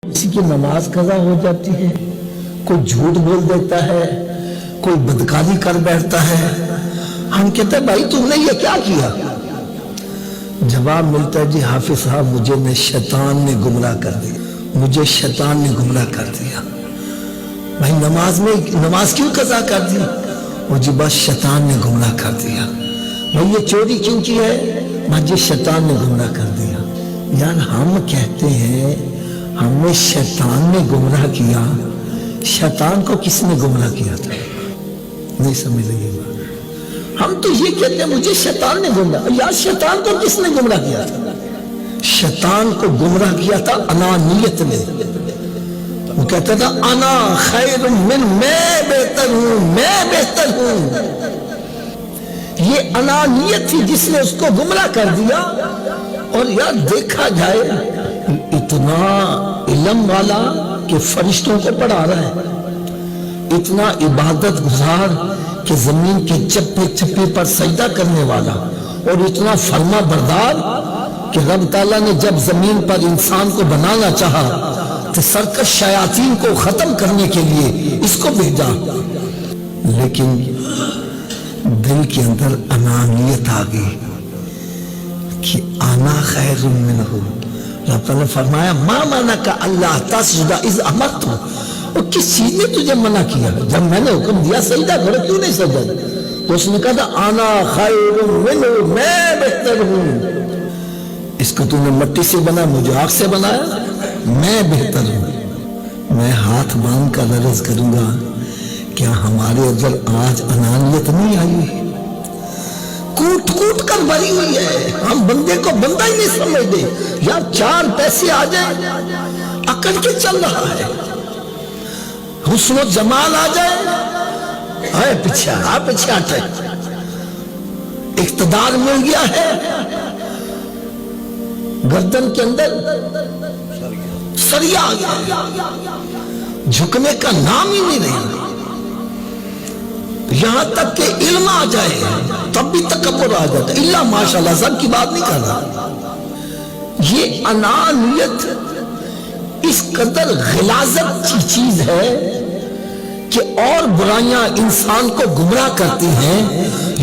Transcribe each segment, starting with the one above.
किसी की नमाज कज़ा हो जाती है, कोई झूठ बोल देता है, कोई बदकारी कर बैठता है। हम कहते हैं भाई तुमने ये क्या किया? जवाब मिलता है जी हाफिज साहब मुझे शैतान ने गुमराह कर दिया, मुझे शैतान ने गुमराह कर दिया। भाई नमाज क्यों कज़ा कर दी? वो जी बस शैतान ने गुमराह कर दिया। भाई ये चोरी क्यों की है? मुझे शैतान ने गुमराह कर दिया। यार हम कहते हैं हमें शैतान ने गुमराह किया, शैतान को किसने गुमराह किया था? नहीं समझ रही बात। हम तो ये कहते हैं मुझे शैतान ने गुमराह, यार शैतान को किसने गुमराह किया था? शैतान को गुमराह किया था अनानियत ने। वो कहता था अना खैर मिन, मैं बेहतर हूं, मैं बेहतर हूं। ये अनानियत थी जिसने उसको गुमराह कर दिया। और यार देखा जाए इतना इल्म वाला कि फरिश्तों को पढ़ा रहा है, इतना इबादत गुजार कि जमीन के चप्पे चप्पे पर सजदा करने वाला, और इतना फरमा बरदार कि रब ताला ने जब जमीन पर इंसान को बनाना चाहा तो सरकश शयातीन को खत्म करने के लिए इसको भेजा। लेकिन दिल के अंदर अनानियत आ गई कि आना खैर मिन्हु। रब ताला ने फरमाया मा मना का अल्लाह तस्जुदा इज़ अमरतु। और किस चीज ने तुझे मना किया? जब मैंने हुक्म दिया सजदा करो, क्यों नहीं सजदा? तो उसने कहा था आना खैर मिन्हु, मैं बेहतर हूं। इसको तूने मिट्टी से बनाया, मुझे आग से बनाया, मैं बेहतर हूं। मैं हाथ बांध कर अर्ज करूंगा क्या हमारे अंदर आज अनानियत नहीं आई? कूट कूट कर भरी हुई है। हम बंदे को बंदा ही नहीं समझते। यार चार पैसे आ जाए अकड़ के चल रहा है, हुस्न जमाल आ जाए आए पीछे हटे, इख्तिदार मिल गया है, गर्दन के अंदर सरिया आ गया, झुकने का नाम ही नहीं रहा। यहां तक कि इल्म आ जाए तब भी तकब्बुर आ जाता है। इल्ला माशाल्लाह, सब की बात नहीं कर रहा। ये अनानियत इस कदर गिलाजत की चीज है कि और बुराइयां इंसान को गुमराह करती हैं।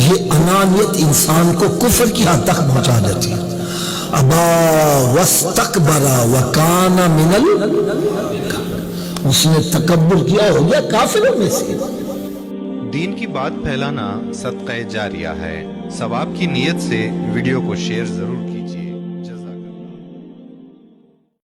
ये अनानियत इंसान को कुफ्र की हद तक पहुंचा देती है। अबा वस्तकबरा वकाना मिनल, उसने तकब्बुर किया, हो गया काफिरों में से। दीन की बात फैलाना सदक़े जारिया है। सवाब की नीयत से वीडियो को शेयर जरूर कीजिए।